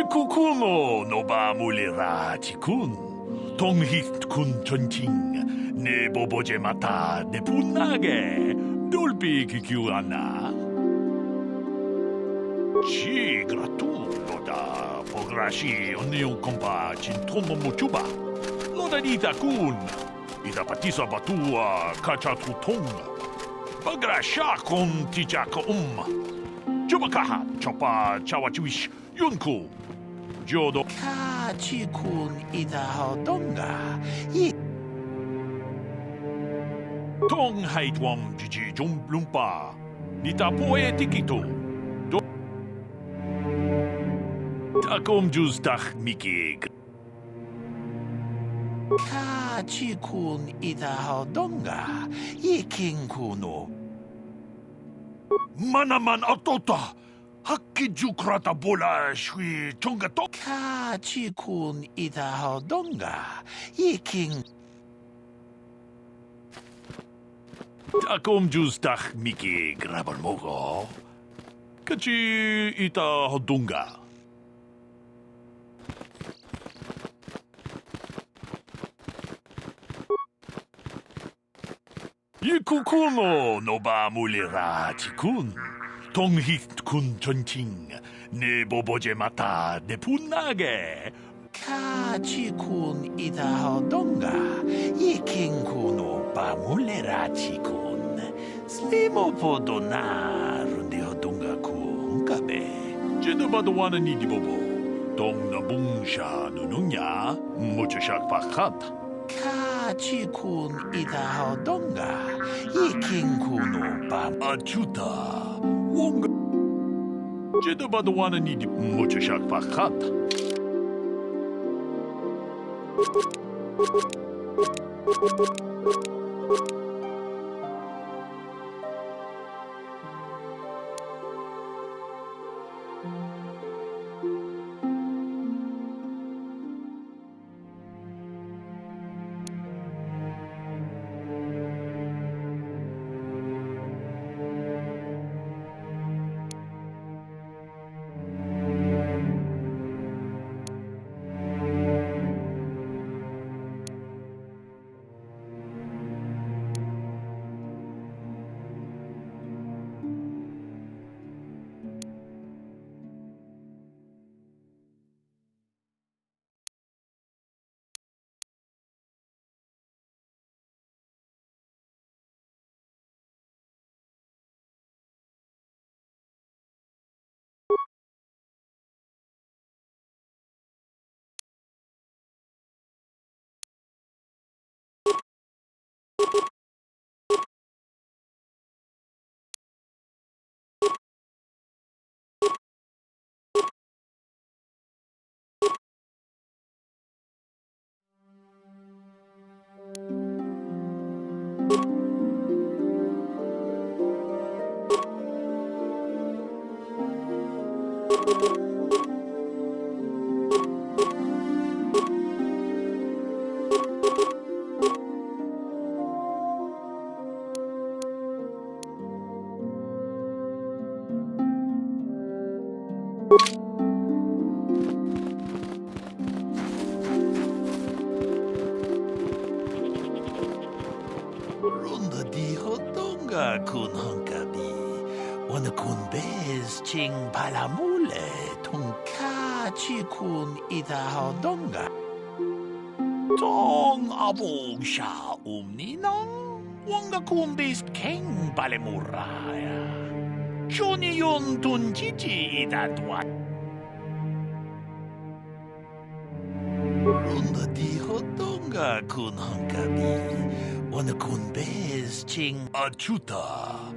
Kukumo no ba mulira tikun. Tonghit kun chonching. Ne boboje mata ne punage. Dolpi kikiuana. Chi gratu loda. Pograshi onion kompa chintono mochuba. Loda dita kun. Ida patisa batua kachatu tong. Bagrasha kon tijaka Chubakaha chopa chawachuish yunku. Jodo Kachikun ida hodonga. Tong haitwam jiji jumblumpa. Nita poe tikito. Do Takom jus dach mikig. Kachikun ida hodonga. Ikinkuno. Manaman atota. Hakijukrata bola shui chongato. Kachikun ida hodonga. Iking. Takom jus dach mikig rabal mogo. Kachi ita hodunga. Yikukuno no ba mulira tikun. Tonghit kun chonching. Ne boboje mata ne punage. Kachikun ida hodonga. Ikinkuno pamulera chikun. Slimo podona rundi hodonga ku hunkabe. Jeda badawana ni di bobo. Tong na bungsha nununya. Mucho shak pakat. Kachikun ida hodonga. Ikinkuno pam. Achuta. Wonga. Jeda badawana ni di mucho shak pakat. Runda di hodonga kun hunkabi. Wana kun bez ching palamule. Tung kachikun ida hodonga. Tong abog sha umninang. Wanga kun bez king palemuraya. Johnny yun tun chichi ida dwa. Runda di hodonga kun hunkabi. Wana kun bez ching Achuta.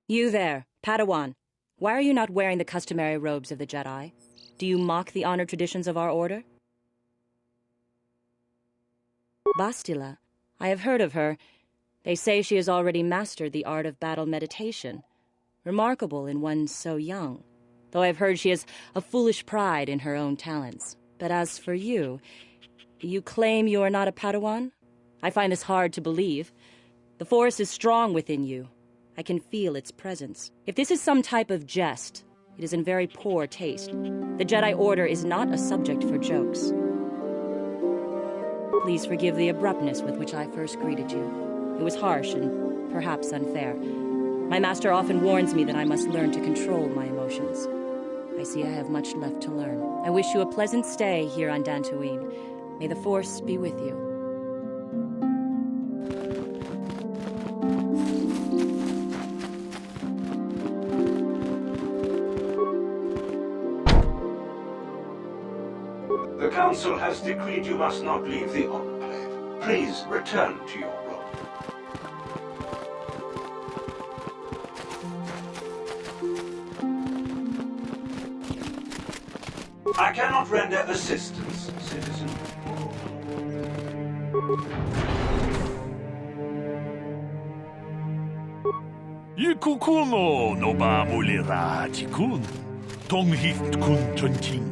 You there, Padawan. Why are you not wearing the customary robes of the Jedi? Do you mock the honored traditions of our order? Bastila. I have heard of her. They say she has already mastered the art of battle meditation. Remarkable in one so young. Though I've heard she has a foolish pride in her own talents. But as for you, you claim you are not a Padawan? I find this hard to believe. The Force is strong within you. I can feel its presence. If this is some type of jest, it is in very poor taste. The Jedi Order is not a subject for jokes. Please forgive the abruptness with which I first greeted you. It was harsh and perhaps unfair. My master often warns me that I must learn to control my emotions. I see I have much left to learn. I wish you a pleasant stay here on Dantooine. May the Force be with you. The Council has decreed you must not leave the Enclave. Please return to your room. I cannot render assistance, citizen. Ikukuno no ba mulira tikun. Tonghit kun tunting.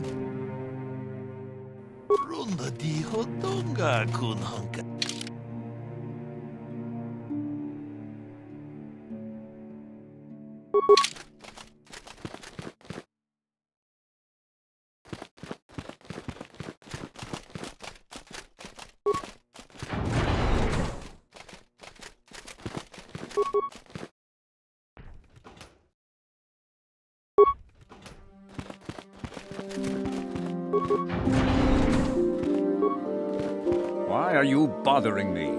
Ronda di hodonga kun hanka. Why are you bothering me?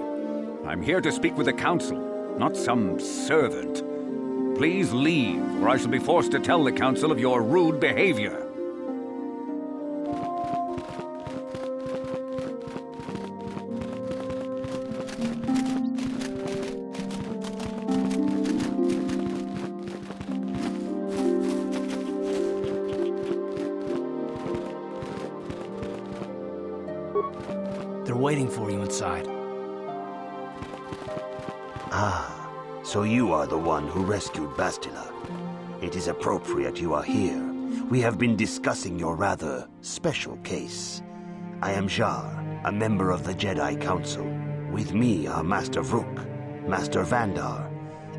I'm here to speak with the Council, not some servant. Please leave, or I shall be forced to tell the Council of your rude behavior. They're waiting for you inside. Ah, so you are the one who rescued Bastila. It is appropriate you are here. We have been discussing your rather special case. I am Jar, a member of the Jedi Council. With me are Master Vrook, Master Vandar,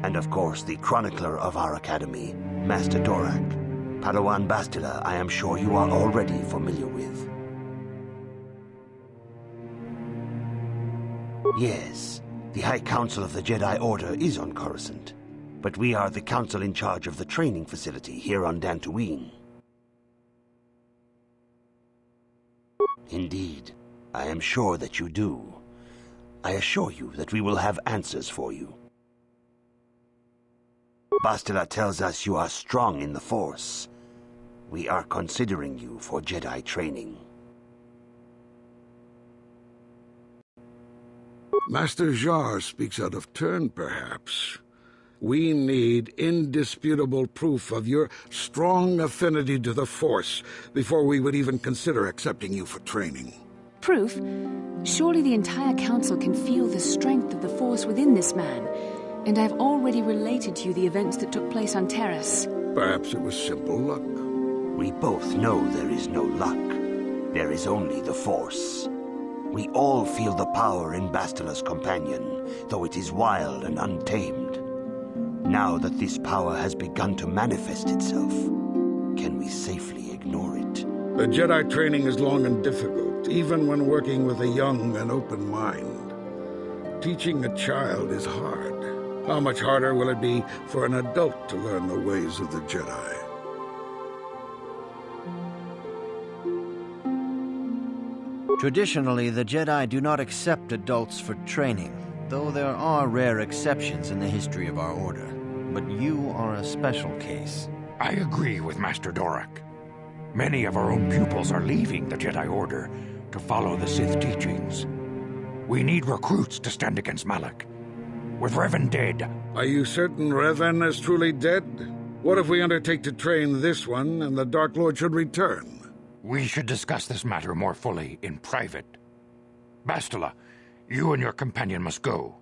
and of course the chronicler of our academy, Master Dorak. Padawan Bastila, I am sure you are already familiar with. Yes, the High Council of the Jedi Order is on Coruscant, but we are the council in charge of the training facility here on Dantooine. Indeed, I am sure that you do. I assure you that we will have answers for you. Bastila tells us you are strong in the Force. We are considering you for Jedi training. Master Jar speaks out of turn, perhaps. We need indisputable proof of your strong affinity to the Force before we would even consider accepting you for training. Proof? Surely the entire council can feel the strength of the Force within this man, and I've already related to you the events that took place on Terrace. Perhaps it was simple luck. We both know there is no luck. There is only the Force. We all feel the power in Bastila's companion, though it is wild and untamed. Now that this power has begun to manifest itself, can we safely ignore it? The Jedi training is long and difficult, even when working with a young and open mind. Teaching a child is hard. How much harder will it be for an adult to learn the ways of the Jedi? Traditionally, the Jedi do not accept adults for training, though there are rare exceptions in the history of our order. But you are a special case. I agree with Master Dorak. Many of our own pupils are leaving the Jedi Order to follow the Sith teachings. We need recruits to stand against Malak. With Revan dead... Are you certain Revan is truly dead? What if we undertake to train this one and the Dark Lord should return? We should discuss this matter more fully in private. Bastila, you and your companion must go.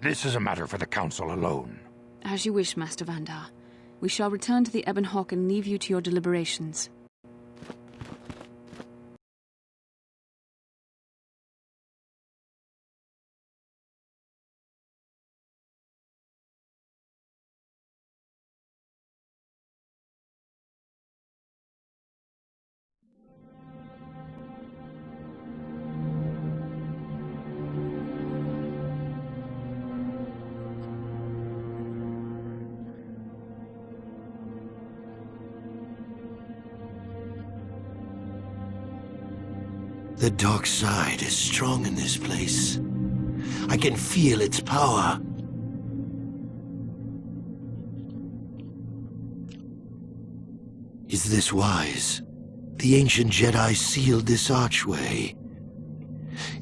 This is a matter for the Council alone. As you wish, Master Vandar. We shall return to the Ebon Hawk and leave you to your deliberations. The dark side is strong in this place. I can feel its power. Is this wise? The ancient Jedi sealed this archway.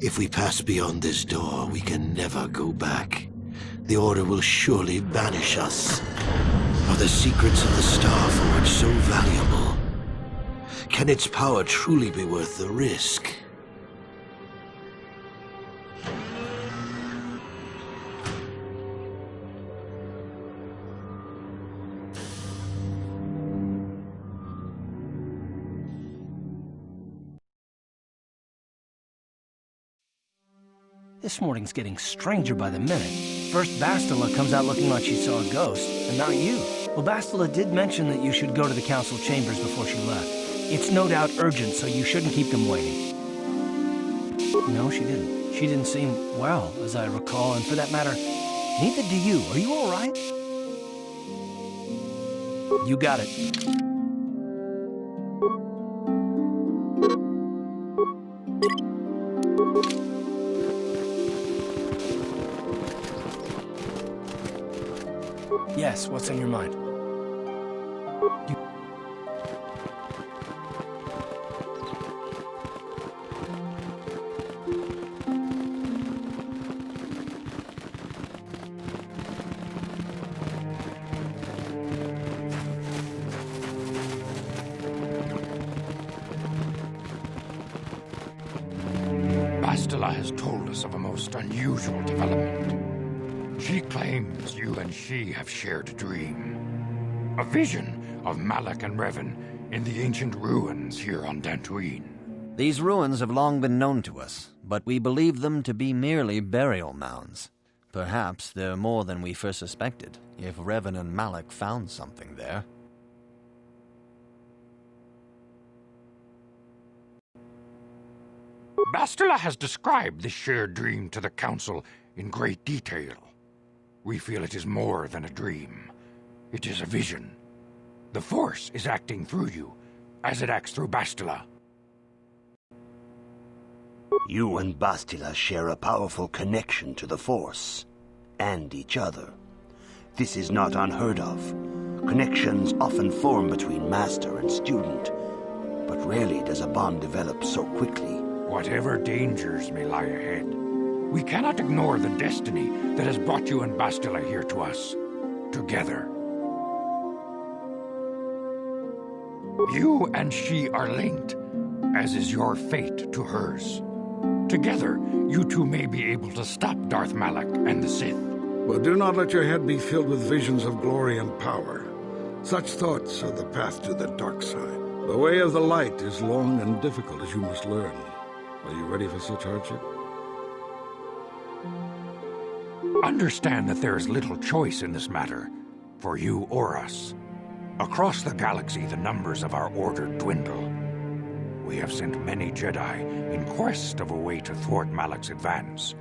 If we pass beyond this door, we can never go back. The Order will surely banish us. Are the secrets of the Star Forge so valuable? Can its power truly be worth the risk? This morning's getting stranger by the minute. First Bastila comes out looking like she saw a ghost, and now you. Well, Bastila did mention that you should go to the council chambers before she left. It's no doubt urgent, so you shouldn't keep them waiting. No, she didn't. She didn't seem well, as I recall, and for that matter, neither do you. Are you all right? You got it. Yes, what's on your mind? Bastila has told us of a most unusual development. She claims you and she have shared a dream. A vision of Malak and Revan in the ancient ruins here on Dantooine. These ruins have long been known to us, but we believe them to be merely burial mounds. Perhaps they're more than we first suspected, if Revan and Malak found something there. Bastila has described this shared dream to the Council in great detail. We feel it is more than a dream. It is a vision. The Force is acting through you, as it acts through Bastila. You and Bastila share a powerful connection to the Force, and each other. This is not unheard of. Connections often form between master and student, but rarely does a bond develop so quickly. Whatever dangers may lie ahead, we cannot ignore the destiny that has brought you and Bastila here to us, together. You and she are linked, as is your fate to hers. Together, you two may be able to stop Darth Malak and the Sith. But do not let your head be filled with visions of glory and power. Such thoughts are the path to the dark side. The way of the light is long and difficult, as you must learn. Are you ready for such hardship? Understand that there is little choice in this matter, for you or us. Across the galaxy, the numbers of our order dwindle. We have sent many Jedi in quest of a way to thwart Malak's advance.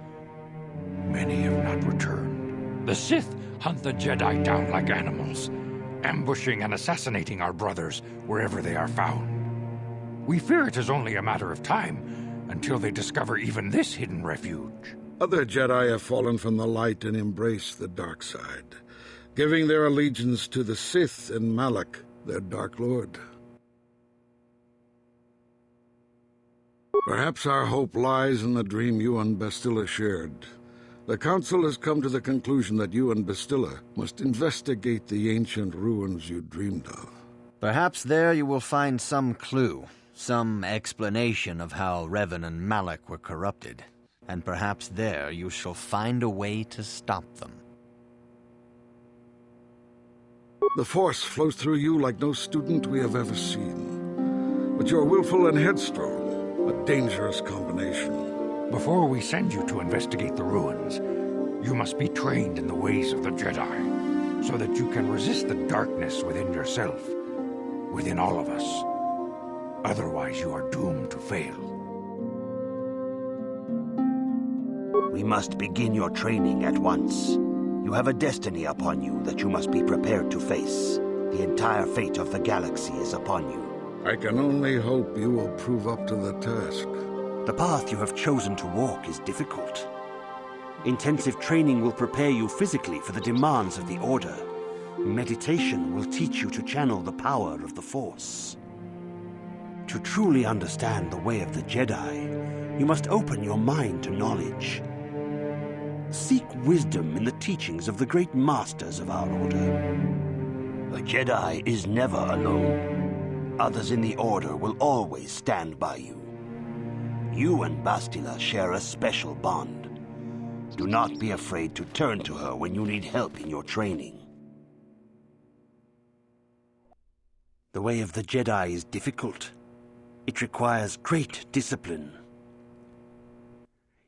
Many have not returned. The Sith hunt the Jedi down like animals, ambushing and assassinating our brothers wherever they are found. We fear it is only a matter of time until they discover even this hidden refuge. Other Jedi have fallen from the light and embraced the dark side, giving their allegiance to the Sith and Malak, their Dark Lord. Perhaps our hope lies in the dream you and Bastila shared. The Council has come to the conclusion that you and Bastila must investigate the ancient ruins you dreamed of. Perhaps there you will find some clue, some explanation of how Revan and Malak were corrupted. And perhaps there you shall find a way to stop them. The Force flows through you like no student we have ever seen. But you're willful and headstrong, a dangerous combination. Before we send you to investigate the ruins, you must be trained in the ways of the Jedi, so that you can resist the darkness within yourself, within all of us. Otherwise, you are doomed to fail. We must begin your training at once. You have a destiny upon you that you must be prepared to face. The entire fate of the galaxy is upon you. I can only hope you will prove up to the task. The path you have chosen to walk is difficult. Intensive training will prepare you physically for the demands of the Order. Meditation will teach you to channel the power of the Force. To truly understand the way of the Jedi, you must open your mind to knowledge. Seek wisdom in the teachings of the great masters of our Order. A Jedi is never alone. Others in the Order will always stand by you. You and Bastila share a special bond. Do not be afraid to turn to her when you need help in your training. The way of the Jedi is difficult. It requires great discipline.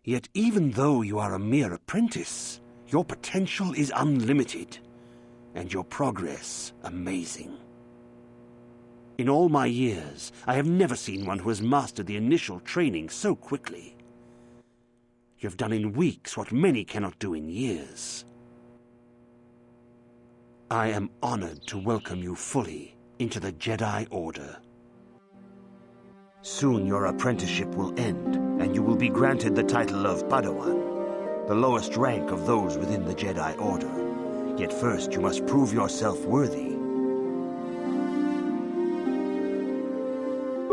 Yet even though you are a mere apprentice, your potential is unlimited, and your progress amazing. In all my years, I have never seen one who has mastered the initial training so quickly. You have done in weeks what many cannot do in years. I am honored to welcome you fully into the Jedi Order. Soon your apprenticeship will end, and you will be granted the title of Padawan, the lowest rank of those within the Jedi Order. Yet first you must prove yourself worthy.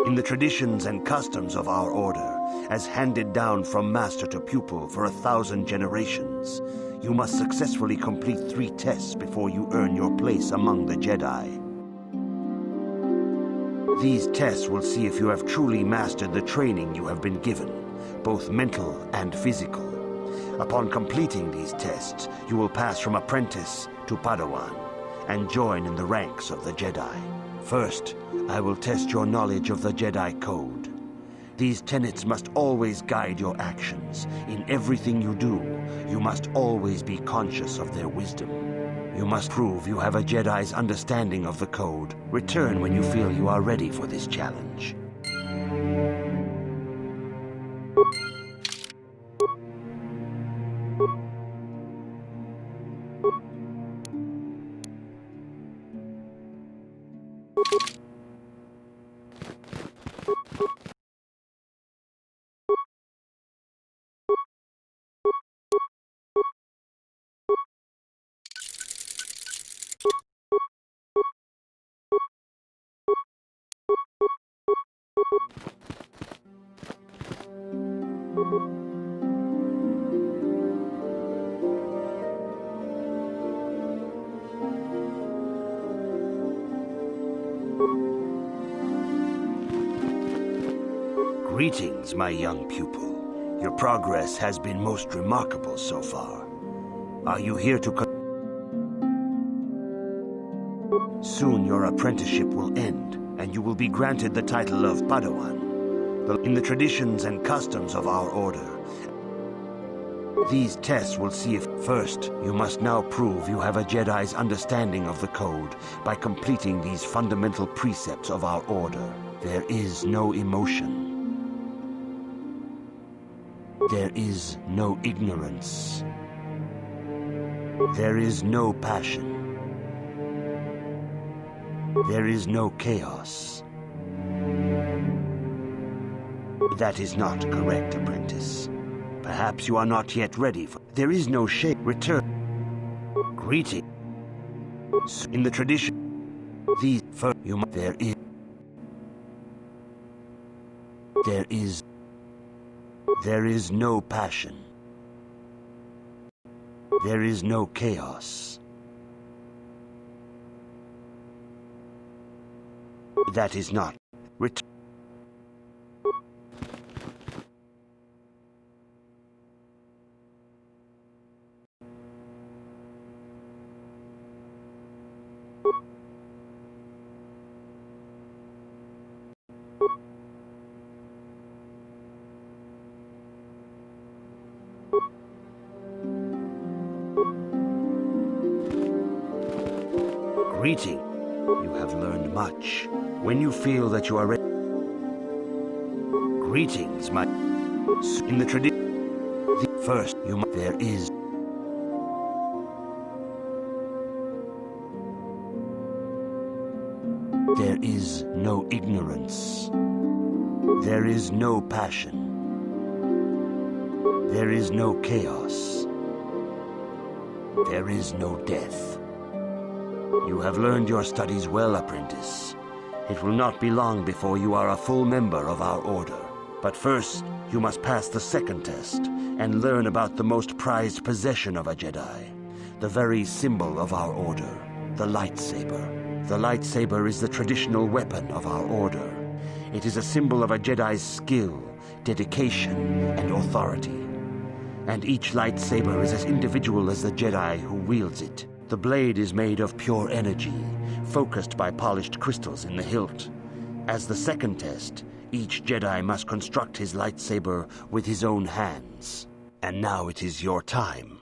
In the traditions and customs of our Order, as handed down from master to pupil for 1,000 generations, you must successfully complete 3 tests before you earn your place among the Jedi. These tests will see if you have truly mastered the training you have been given, both mental and physical. Upon completing these tests, you will pass from apprentice to Padawan and join in the ranks of the Jedi. First, I will test your knowledge of the Jedi Code. These tenets must always guide your actions. In everything you do, you must always be conscious of their wisdom. You must prove you have a Jedi's understanding of the Code. Return when you feel you are ready for this challenge. Greetings, my young pupil. Your progress has been most remarkable so far. Are you here to Soon your apprenticeship will end, and you will be granted the title of Padawan. In the traditions and customs of our Order, these tests will see if... First, you must now prove you have a Jedi's understanding of the Code by completing these fundamental precepts of our Order. There is no emotion. There is no ignorance. There is no passion. There is no chaos. That is not correct, apprentice. Perhaps you are not yet ready for... There is no shame. Return. Greeting. In the tradition, these... First, you must... There is... There is... There is no passion. There is no chaos. That is not... Greeting. You have learned much. When you feel that you are ready... Greetings, my... In the tradition... First, you must... There is... There is no ignorance. There is no passion. There is no chaos. There is no death. You have learned your studies well, apprentice. It will not be long before you are a full member of our order. But first, you must pass the second test and learn about the most prized possession of a Jedi, the very symbol of our order, the lightsaber. The lightsaber is the traditional weapon of our order. It is a symbol of a Jedi's skill, dedication, and authority. And each lightsaber is as individual as the Jedi who wields it. The blade is made of pure energy, focused by polished crystals in the hilt. As the second test, each Jedi must construct his lightsaber with his own hands. And now it is your time.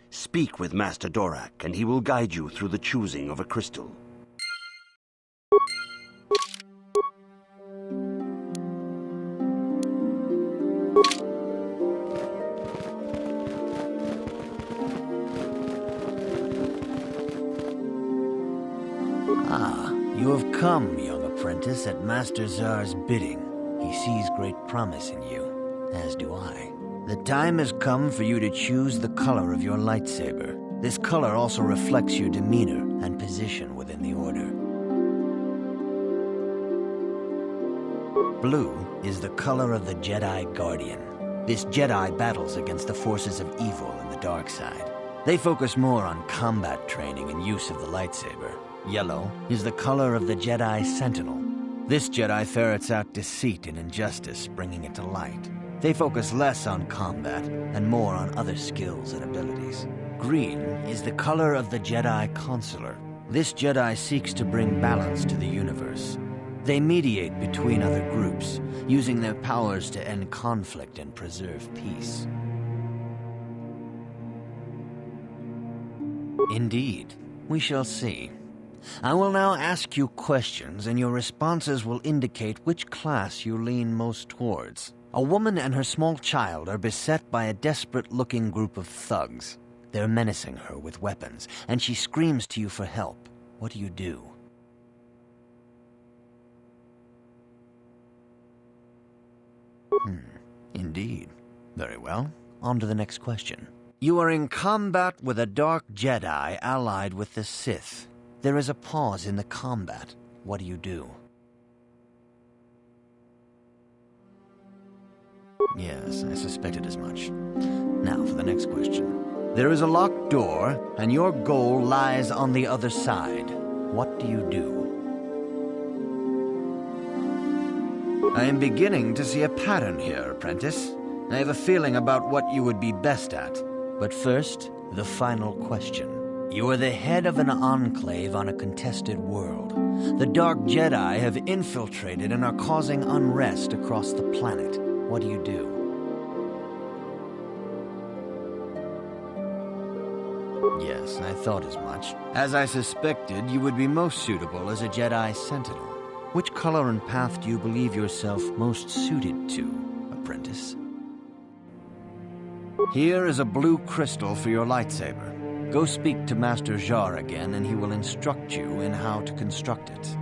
Speak with Master Dorak, and he will guide you through the choosing of a crystal. Ah, you have come, young apprentice, at Master Zar's bidding. He sees great promise in you, as do I. The time has come for you to choose the color of your lightsaber. This color also reflects your demeanor and position within the Order. Blue is the color of the Jedi Guardian. This Jedi battles against the forces of evil and the dark side. They focus more on combat training and use of the lightsaber. Yellow is the color of the Jedi Sentinel. This Jedi ferrets out deceit and injustice, bringing it to light. They focus less on combat and more on other skills and abilities. Green is the color of the Jedi Consular. This Jedi seeks to bring balance to the universe. They mediate between other groups, using their powers to end conflict and preserve peace. Indeed, we shall see. I will now ask you questions, and your responses will indicate which class you lean most towards. A woman and her small child are beset by a desperate-looking group of thugs. They're menacing her with weapons, and she screams to you for help. What do you do? Indeed. Very well. On to the next question. You are in combat with a dark Jedi allied with the Sith. There is a pause in the combat. What do you do? Yes, I suspected as much. Now for the next question. There is a locked door, and your goal lies on the other side. What do you do? I am beginning to see a pattern here, apprentice. I have a feeling about what you would be best at. But first, the final question. You are the head of an enclave on a contested world. The Dark Jedi have infiltrated and are causing unrest across the planet. What do you do? Yes, I thought as much. As I suspected, you would be most suitable as a Jedi Sentinel. Which color and path do you believe yourself most suited to, apprentice? Here is a blue crystal for your lightsaber. Go speak to Master Jar again, and he will instruct you in how to construct it.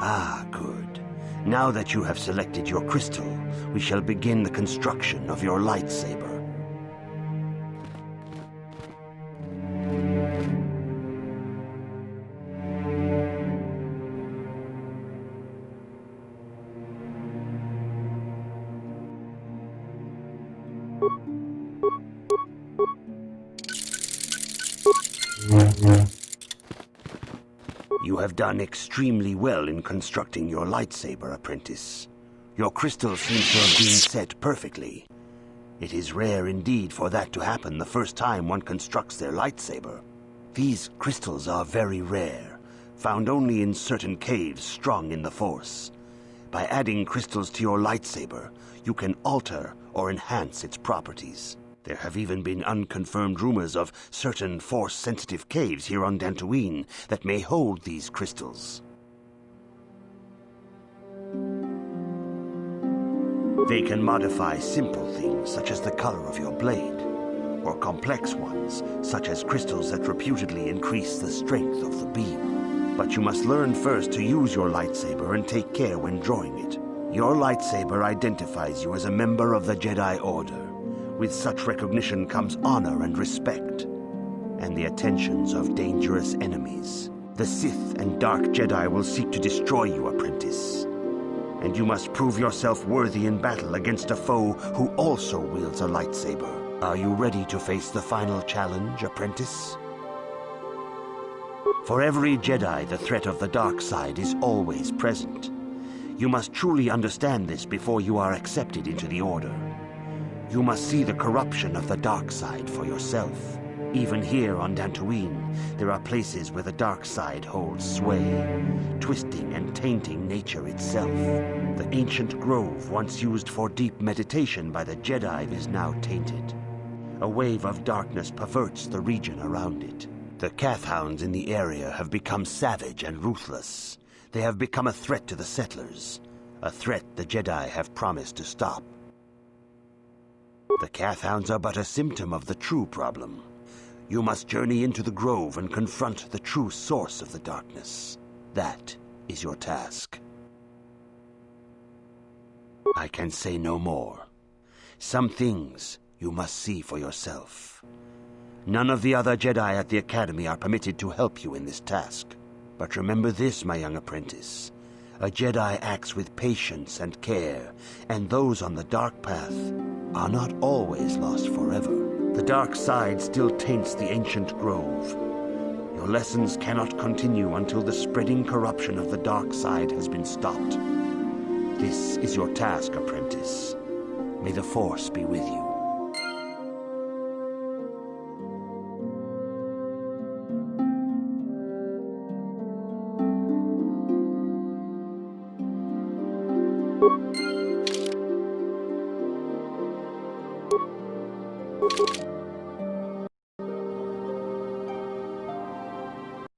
Ah, good. Now that you have selected your crystal, we shall begin the construction of your lightsaber. You have done extremely well in constructing your lightsaber, apprentice. Your crystal seems to have been set perfectly. It is rare indeed for that to happen the first time one constructs their lightsaber. These crystals are very rare, found only in certain caves strong in the Force. By adding crystals to your lightsaber, you can alter or enhance its properties. There have even been unconfirmed rumors of certain Force-sensitive caves here on Dantooine that may hold these crystals. They can modify simple things such as the color of your blade, or complex ones such as crystals that reputedly increase the strength of the beam. But you must learn first to use your lightsaber and take care when drawing it. Your lightsaber identifies you as a member of the Jedi Order. With such recognition comes honor and respect, and the attentions of dangerous enemies. The Sith and Dark Jedi will seek to destroy you, apprentice. And you must prove yourself worthy in battle against a foe who also wields a lightsaber. Are you ready to face the final challenge, apprentice? For every Jedi, the threat of the dark side is always present. You must truly understand this before you are accepted into the Order. You must see the corruption of the dark side for yourself. Even here on Dantooine, there are places where the dark side holds sway, twisting and tainting nature itself. The ancient grove, once used for deep meditation by the Jedi, is now tainted. A wave of darkness perverts the region around it. The Kathhounds in the area have become savage and ruthless. They have become a threat to the settlers, a threat the Jedi have promised to stop. The Kathhounds are but a symptom of the true problem. You must journey into the grove and confront the true source of the darkness. That is your task. I can say no more. Some things you must see for yourself. None of the other Jedi at the Academy are permitted to help you in this task. But remember this, my young apprentice. A Jedi acts with patience and care, and those on the dark path are not always lost forever. The dark side still taints the ancient grove. Your lessons cannot continue until the spreading corruption of the dark side has been stopped. This is your task, apprentice. May the Force be with you.